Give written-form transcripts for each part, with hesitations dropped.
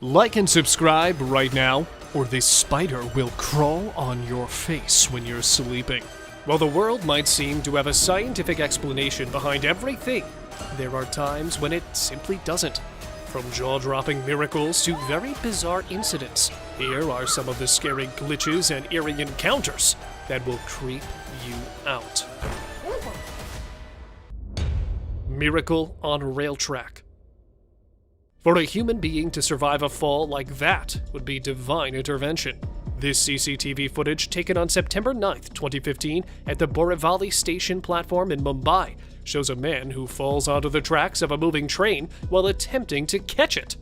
Like and subscribe right now, or this spider will crawl on your face when you're sleeping. While the world might seem to have a scientific explanation behind everything, there are times when it simply doesn't. From jaw-dropping miracles to very bizarre incidents, here are some of the scary glitches and eerie encounters that will creep you out. Miracle on a rail track. For a human being to survive a fall like that would be divine intervention. This CCTV footage, taken on September 9th, 2015, at the Borivali station platform in Mumbai, shows a man who falls onto the tracks of a moving train while attempting to catch it.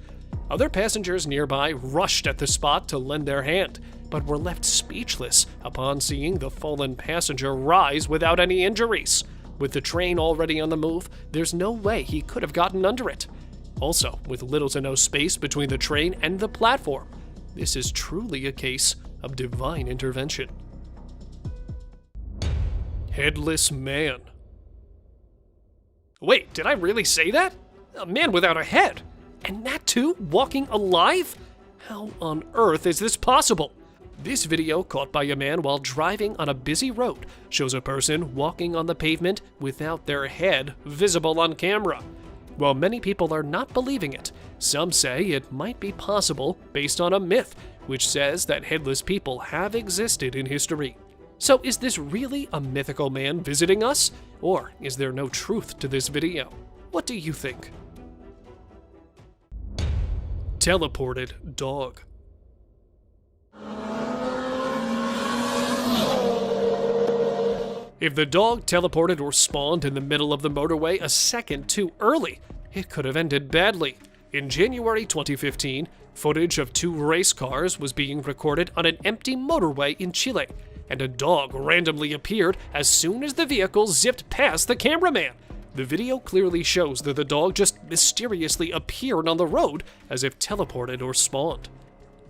Other passengers nearby rushed at the spot to lend their hand, but were left speechless upon seeing the fallen passenger rise without any injuries. With the train already on the move, there's no way he could have gotten under it. Also, with little to no space between the train and the platform, this is truly a case of divine intervention. Headless man. Wait, did I really say that? A man without a head? And that too, walking alive? How on earth is this possible? This video, caught by a man while driving on a busy road, shows a person walking on the pavement without their head visible on camera. While many people are not believing it, some say it might be possible based on a myth which says that headless people have existed in history. So is this really a mythical man visiting us? Or is there no truth to this video? What do you think? Teleported dog. If the dog teleported or spawned in the middle of the motorway a second too early, it could have ended badly. In January 2015, footage of two race cars was being recorded on an empty motorway in Chile, and a dog randomly appeared as soon as the vehicle zipped past the cameraman. The video clearly shows that the dog just mysteriously appeared on the road as if teleported or spawned.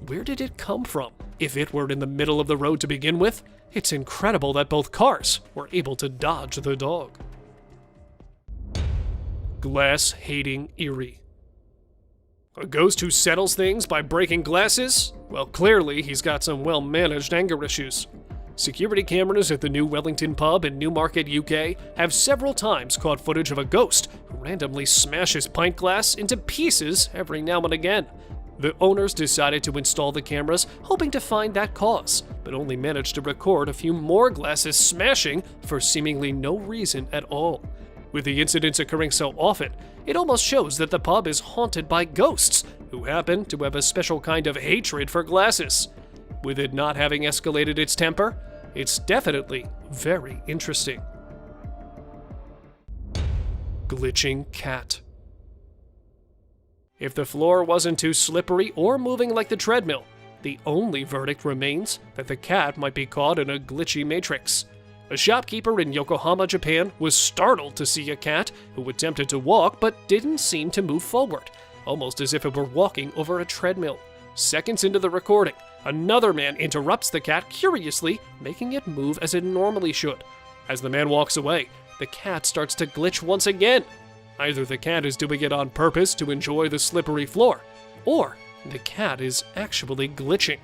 Where did it come from? If it were in the middle of the road to begin with, it's incredible that both cars were able to dodge the dog. Glass-hating Eerie. A ghost who settles things by breaking glasses? Well, clearly he's got some well-managed anger issues. Security cameras at the New Wellington pub in Newmarket, UK, have several times caught footage of a ghost who randomly smashes pint glass into pieces every now and again. The owners decided to install the cameras, hoping to find that cause, but only managed to record a few more glasses smashing for seemingly no reason at all. With the incidents occurring so often, it almost shows that the pub is haunted by ghosts who happen to have a special kind of hatred for glasses. With it not having escalated its temper, it's definitely very interesting. Glitching cat. If the floor wasn't too slippery or moving like the treadmill, the only verdict remains that the cat might be caught in a glitchy matrix. A shopkeeper in Yokohama, Japan, was startled to see a cat who attempted to walk but didn't seem to move forward, almost as if it were walking over a treadmill. Seconds into the recording, another man interrupts the cat curiously, making it move as it normally should. As the man walks away, the cat starts to glitch once again. Either the cat is doing it on purpose to enjoy the slippery floor, or the cat is actually glitching.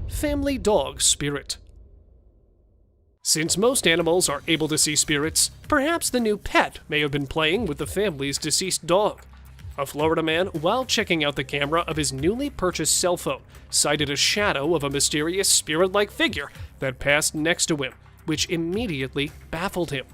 Family dog spirit. Since most animals are able to see spirits, perhaps the new pet may have been playing with the family's deceased dog. A Florida man, while checking out the camera of his newly purchased cell phone, sighted a shadow of a mysterious spirit-like figure that passed next to him, which immediately baffled him.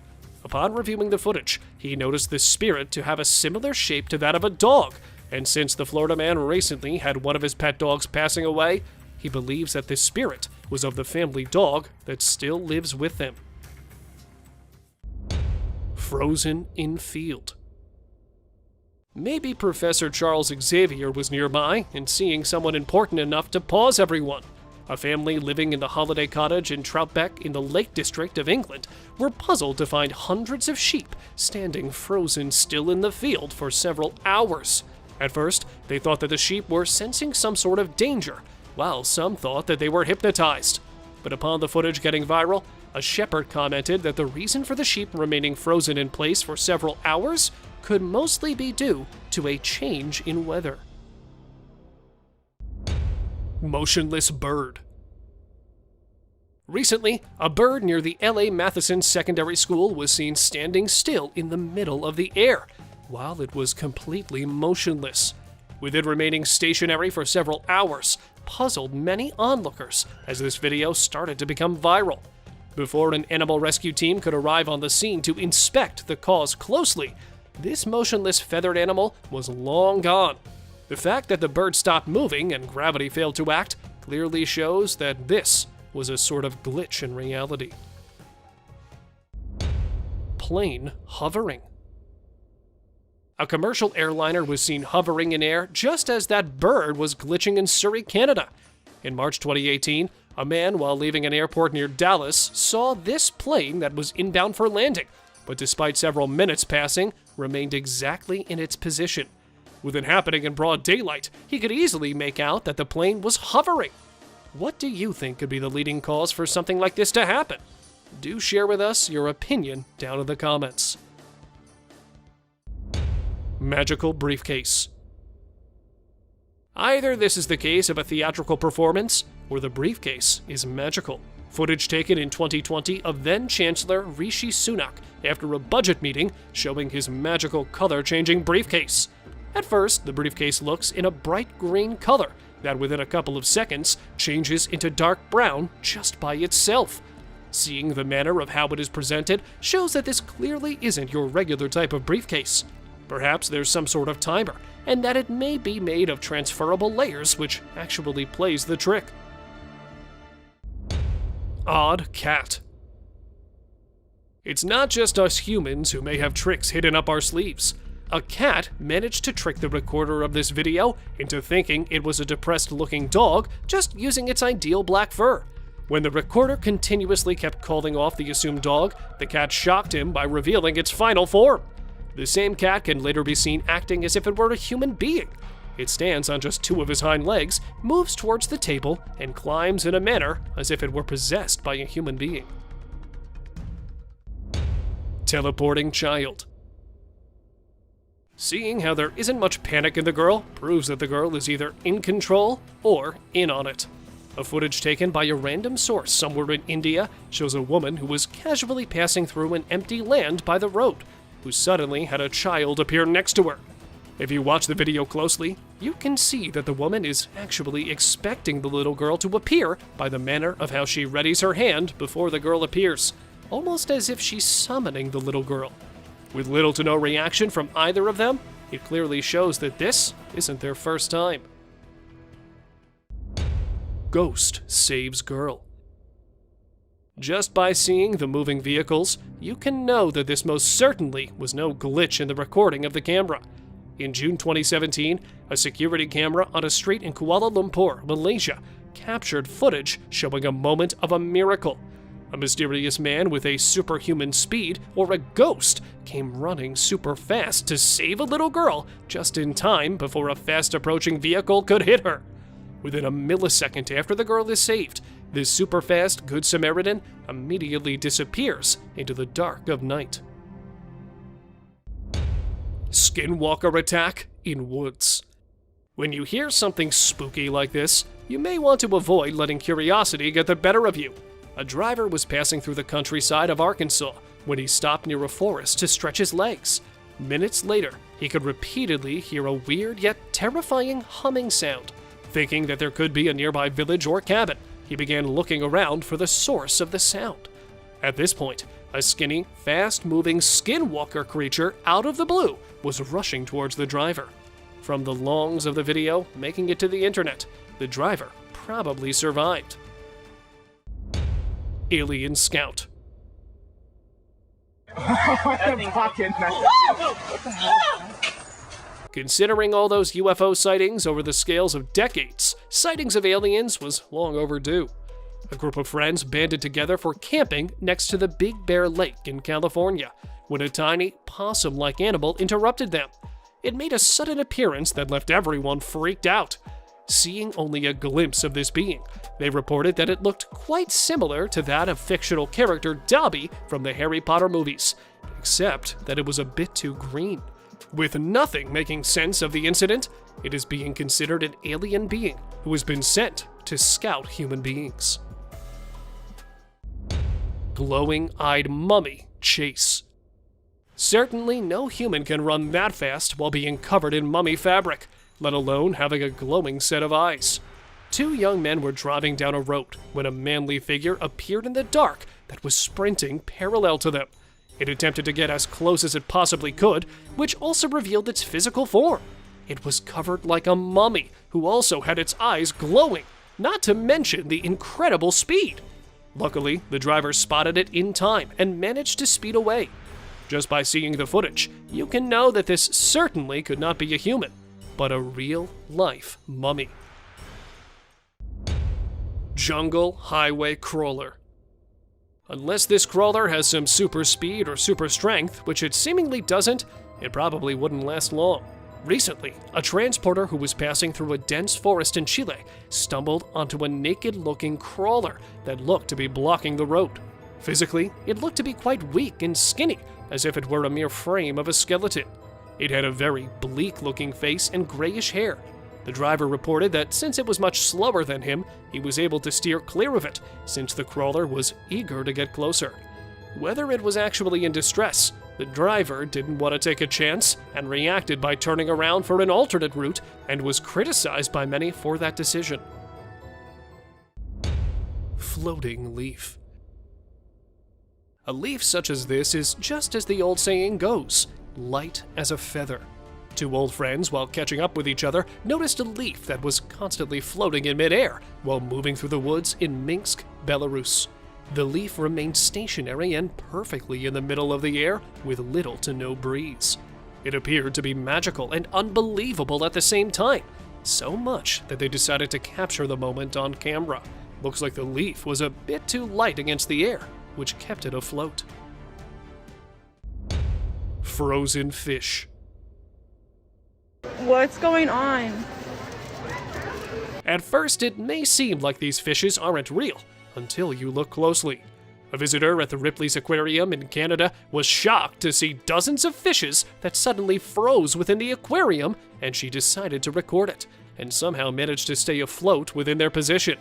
Upon reviewing the footage, he noticed the spirit to have a similar shape to that of a dog, and since the Florida man recently had one of his pet dogs passing away, he believes that this spirit was of the family dog that still lives with them. Frozen in field. Maybe Professor Charles Xavier was nearby and seeing someone important enough to pause everyone. A family living in the holiday cottage in Troutbeck in the Lake District of England were puzzled to find hundreds of sheep standing frozen still in the field for several hours. At first, they thought that the sheep were sensing some sort of danger, while some thought that they were hypnotized. But upon the footage getting viral, a shepherd commented that the reason for the sheep remaining frozen in place for several hours could mostly be due to a change in weather. Motionless bird. Recently, a bird near the LA Matheson Secondary School was seen standing still in the middle of the air, while it was completely motionless, with it remaining stationary for several hours, puzzled many onlookers as this video started to become viral. Before an animal rescue team could arrive on the scene to inspect the cause closely, this motionless feathered animal was long gone. The fact that the bird stopped moving and gravity failed to act clearly shows that this was a sort of glitch in reality. Plane hovering. A commercial airliner was seen hovering in air just as that bird was glitching in Surrey, Canada. In March 2018, a man, while leaving an airport near Dallas, saw this plane that was inbound for landing, but despite several minutes passing, remained exactly in its position. With it happening in broad daylight, he could easily make out that the plane was hovering. What do you think could be the leading cause for something like this to happen? Do share with us your opinion down in the comments. Magical briefcase. Either this is the case of a theatrical performance, or the briefcase is magical. Footage taken in 2020 of then-Chancellor Rishi Sunak after a budget meeting showing his magical color-changing briefcase. At first, the briefcase looks in a bright green color that within a couple of seconds changes into dark brown just by itself. Seeing the manner of how it is presented shows that this clearly isn't your regular type of briefcase. Perhaps there's some sort of timer, and that it may be made of transferable layers, which actually plays the trick. Odd cat. It's not just us humans who may have tricks hidden up our sleeves. A cat managed to trick the recorder of this video into thinking it was a depressed-looking dog just using its ideal black fur. When the recorder continuously kept calling off the assumed dog, the cat shocked him by revealing its final form. The same cat can later be seen acting as if it were a human being. It stands on just two of his hind legs, moves towards the table, and climbs in a manner as if it were possessed by a human being. Teleporting child. Seeing how there isn't much panic in the girl proves that the girl is either in control or in on it. A footage taken by a random source somewhere in India shows a woman who was casually passing through an empty land by the road, who suddenly had a child appear next to her. If you watch the video closely, you can see that the woman is actually expecting the little girl to appear by the manner of how she readies her hand before the girl appears, almost as if she's summoning the little girl. With little to no reaction from either of them, it clearly shows that this isn't their first time. Ghost saves girl. Just by seeing the moving vehicles, you can know that this most certainly was no glitch in the recording of the camera. In June 2017, a security camera on a street in Kuala Lumpur, Malaysia, captured footage showing a moment of a miracle. A mysterious man with a superhuman speed, or a ghost, came running super fast to save a little girl just in time before a fast-approaching vehicle could hit her. Within a millisecond after the girl is saved, this super-fast Good Samaritan immediately disappears into the dark of night. Skinwalker attack in woods. When you hear something spooky like this, you may want to avoid letting curiosity get the better of you. A driver was passing through the countryside of Arkansas when he stopped near a forest to stretch his legs. Minutes later, he could repeatedly hear a weird yet terrifying humming sound. Thinking that there could be a nearby village or cabin, he began looking around for the source of the sound. At this point, a skinny, fast-moving skinwalker creature out of the blue was rushing towards the driver. From the longs of the video making it to the internet, the driver probably survived. Alien Scout. Considering all those UFO sightings over the scales of decades, sightings of aliens was long overdue. A group of friends banded together for camping next to the Big Bear Lake in California when a tiny, possum-like animal interrupted them. It made a sudden appearance that left everyone freaked out. Seeing only a glimpse of this being, they reported that it looked quite similar to that of fictional character Dobby from the Harry Potter movies, except that it was a bit too green. With nothing making sense of the incident, it is being considered an alien being who has been sent to scout human beings. Glowing-eyed mummy chase. Certainly no human can run that fast while being covered in mummy fabric, let alone having a glowing set of eyes. Two young men were driving down a road when a manly figure appeared in the dark that was sprinting parallel to them. It attempted to get as close as it possibly could, which also revealed its physical form. It was covered like a mummy, who also had its eyes glowing, not to mention the incredible speed. Luckily, the driver spotted it in time and managed to speed away. Just by seeing the footage, you can know that this certainly could not be a human, but a real-life mummy. Jungle Highway Crawler. Unless this crawler has some super speed or super strength, which it seemingly doesn't, it probably wouldn't last long. Recently, a transporter who was passing through a dense forest in Chile stumbled onto a naked-looking crawler that looked to be blocking the road. Physically, it looked to be quite weak and skinny, as if it were a mere frame of a skeleton. It had a very bleak-looking face and grayish hair. The driver reported that since it was much slower than him, he was able to steer clear of it, since the crawler was eager to get closer. Whether it was actually in distress, the driver didn't want to take a chance and reacted by turning around for an alternate route and was criticized by many for that decision. Floating leaf. A leaf such as this is just as the old saying goes, light as a feather. Two old friends, while catching up with each other, noticed a leaf that was constantly floating in midair while moving through the woods in Minsk, Belarus. The leaf remained stationary and perfectly in the middle of the air with little to no breeze. It appeared to be magical and unbelievable at the same time, so much that they decided to capture the moment on camera. Looks like the leaf was a bit too light against the air, which kept it afloat. Frozen fish. What's going on? At first, it may seem like these fishes aren't real, until you look closely. A visitor at the Ripley's Aquarium in Canada was shocked to see dozens of fishes that suddenly froze within the aquarium, and she decided to record it, and somehow managed to stay afloat within their position.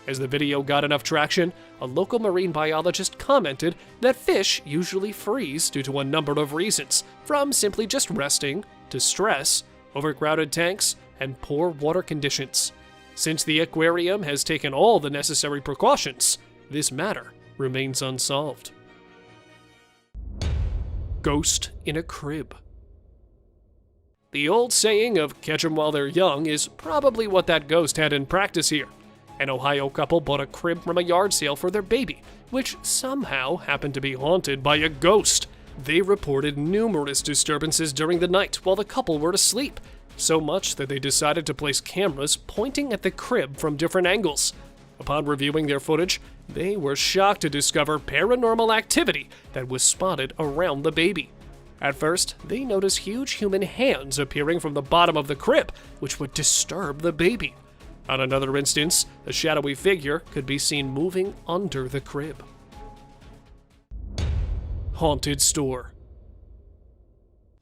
As the video got enough traction, a local marine biologist commented that fish usually freeze due to a number of reasons, from simply just resting, to stress, overcrowded tanks, and poor water conditions. Since the aquarium has taken all the necessary precautions, this matter remains unsolved. Ghost in a crib. The old saying of catch 'em while they're young is probably what that ghost had in practice here. An Ohio couple bought a crib from a yard sale for their baby, which somehow happened to be haunted by a ghost. They reported numerous disturbances during the night while the couple were asleep, so much that they decided to place cameras pointing at the crib from different angles. Upon reviewing their footage, they were shocked to discover paranormal activity that was spotted around the baby. At first, they noticed huge human hands appearing from the bottom of the crib, which would disturb the baby. On another instance, a shadowy figure could be seen moving under the crib. Haunted store.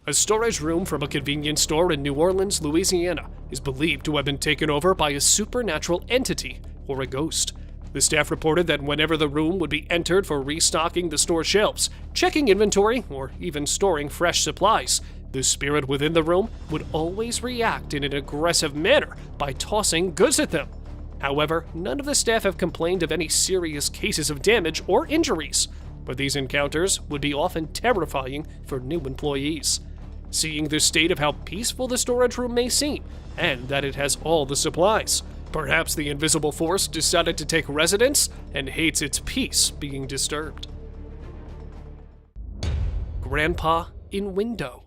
A storage room from a convenience store in New Orleans, Louisiana, is believed to have been taken over by a supernatural entity or a ghost. The staff reported that whenever the room would be entered for restocking the store shelves, checking inventory, or even storing fresh supplies, the spirit within the room would always react in an aggressive manner by tossing goods at them. However, none of the staff have complained of any serious cases of damage or injuries, but these encounters would be often terrifying for new employees. Seeing the state of how peaceful the storage room may seem, and that it has all the supplies, perhaps the invisible force decided to take residence and hates its peace being disturbed. Grandpa in window.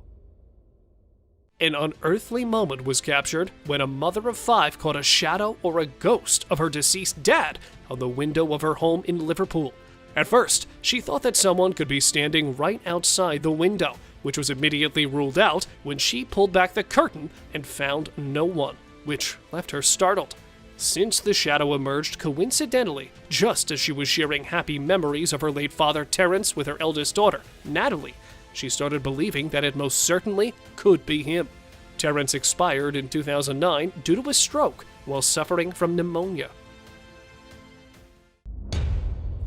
An unearthly moment was captured when a mother of 5 caught a shadow or a ghost of her deceased dad on the window of her home in Liverpool. At first, she thought that someone could be standing right outside the window, which was immediately ruled out when she pulled back the curtain and found no one, which left her startled. Since the shadow emerged coincidentally just as she was sharing happy memories of her late father Terence with her eldest daughter, Natalie, she started believing that it most certainly could be him. Terrence expired in 2009 due to a stroke while suffering from pneumonia.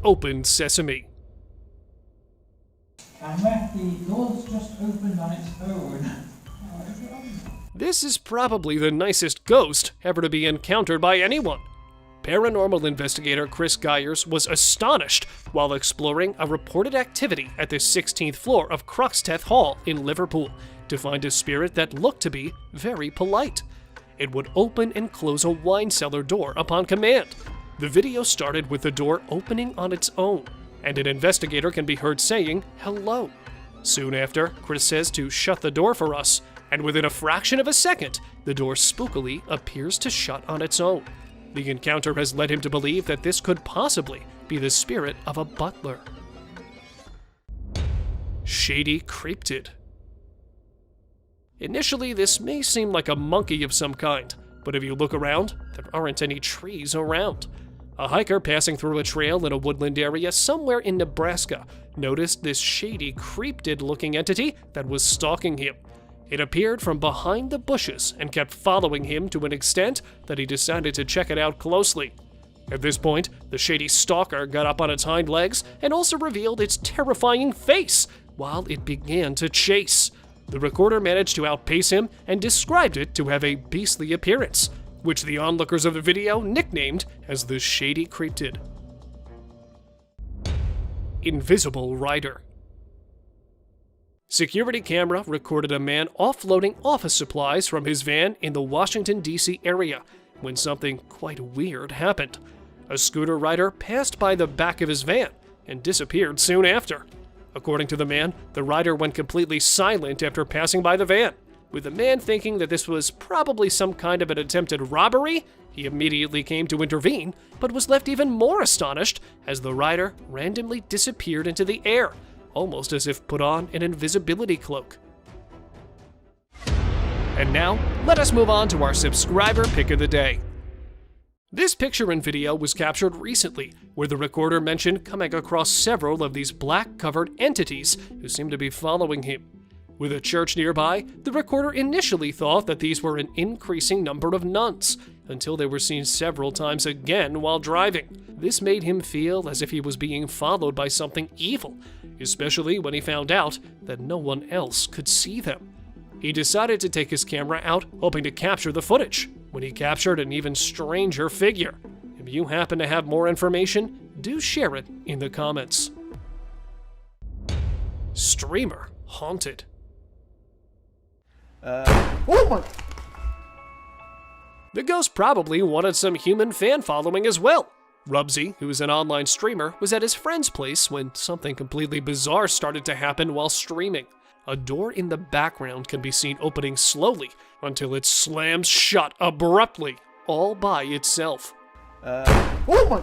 Open Sesame. And left the doors just opened on its own. This is probably the nicest ghost ever to be encountered by anyone. Paranormal investigator Chris Gyers was astonished while exploring a reported activity at the 16th floor of Croxteth Hall in Liverpool to find a spirit that looked to be very polite. It would open and close a wine cellar door upon command. The video started with the door opening on its own, and an investigator can be heard saying, "Hello." Soon after, Chris says to shut the door for us, and within a fraction of a second, the door spookily appears to shut on its own. The encounter has led him to believe that this could possibly be the spirit of a butler. Shady Cryptid. Initially, this may seem like a monkey of some kind, but if you look around, there aren't any trees around. A hiker passing through a trail in a woodland area somewhere in Nebraska noticed this shady cryptid-looking entity that was stalking him. It appeared from behind the bushes and kept following him to an extent that he decided to check it out closely. At this point, the shady stalker got up on its hind legs and also revealed its terrifying face while it began to chase. The recorder managed to outpace him and described it to have a beastly appearance, which the onlookers of the video nicknamed as the Shady Cryptid. Invisible Rider. Security camera recorded a man offloading office supplies from his van in the Washington, D.C. area when something quite weird happened. A scooter rider passed by the back of his van and disappeared soon after. According to the man, the rider went completely silent after passing by the van. With the man thinking that this was probably some kind of an attempted robbery, he immediately came to intervene, but was left even more astonished as the rider randomly disappeared into the air, almost as if put on an invisibility cloak. And now, let us move on to our subscriber pick of the day. This picture and video was captured recently, where the recorder mentioned coming across several of these black-covered entities who seem to be following him. With a church nearby, the recorder initially thought that these were an increasing number of nuns, until they were seen several times again while driving. This made him feel as if he was being followed by something evil, especially when he found out that no one else could see them. He decided to take his camera out, hoping to capture the footage, when he captured an even stranger figure. If you happen to have more information, do share it in the comments. Streamer haunted. Oh my! The ghost probably wanted some human fan following as well. Rubsy, who is an online streamer, was at his friend's place when something completely bizarre started to happen while streaming. A door in the background can be seen opening slowly until it slams shut abruptly, all by itself. Oh my!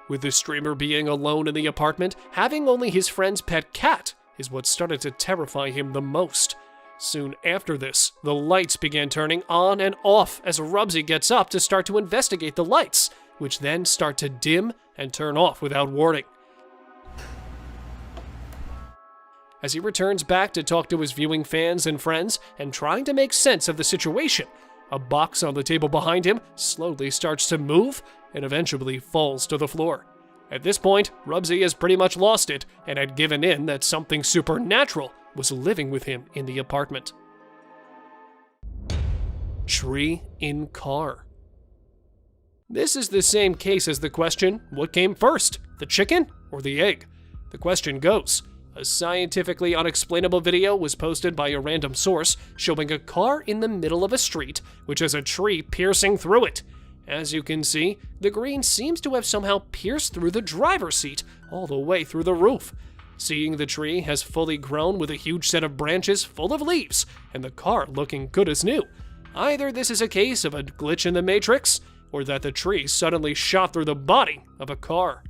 With the streamer being alone in the apartment, having only his friend's pet cat is what started to terrify him the most. Soon after this, the lights began turning on and off as Rubsy gets up to start to investigate the lights, which then start to dim and turn off without warning. As he returns back to talk to his viewing fans and friends and trying to make sense of the situation, a box on the table behind him slowly starts to move and eventually falls to the floor. At this point, Rubsy has pretty much lost it and had given in that something supernatural was living with him in the apartment. Tree in car. This is the same case as the question, what came first, the chicken or the egg? The question goes, a scientifically unexplainable video was posted by a random source showing a car in the middle of a street which has a tree piercing through it. As you can see, the green seems to have somehow pierced through the driver's seat all the way through the roof. Seeing the tree has fully grown with a huge set of branches full of leaves and the car looking good as new. Either this is a case of a glitch in the Matrix or that the tree suddenly shot through the body of a car.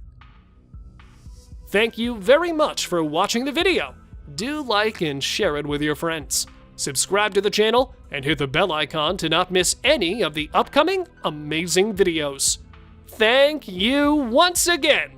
Thank you very much for watching the video. Do like and share it with your friends. Subscribe to the channel and hit the bell icon to not miss any of the upcoming amazing videos. Thank you once again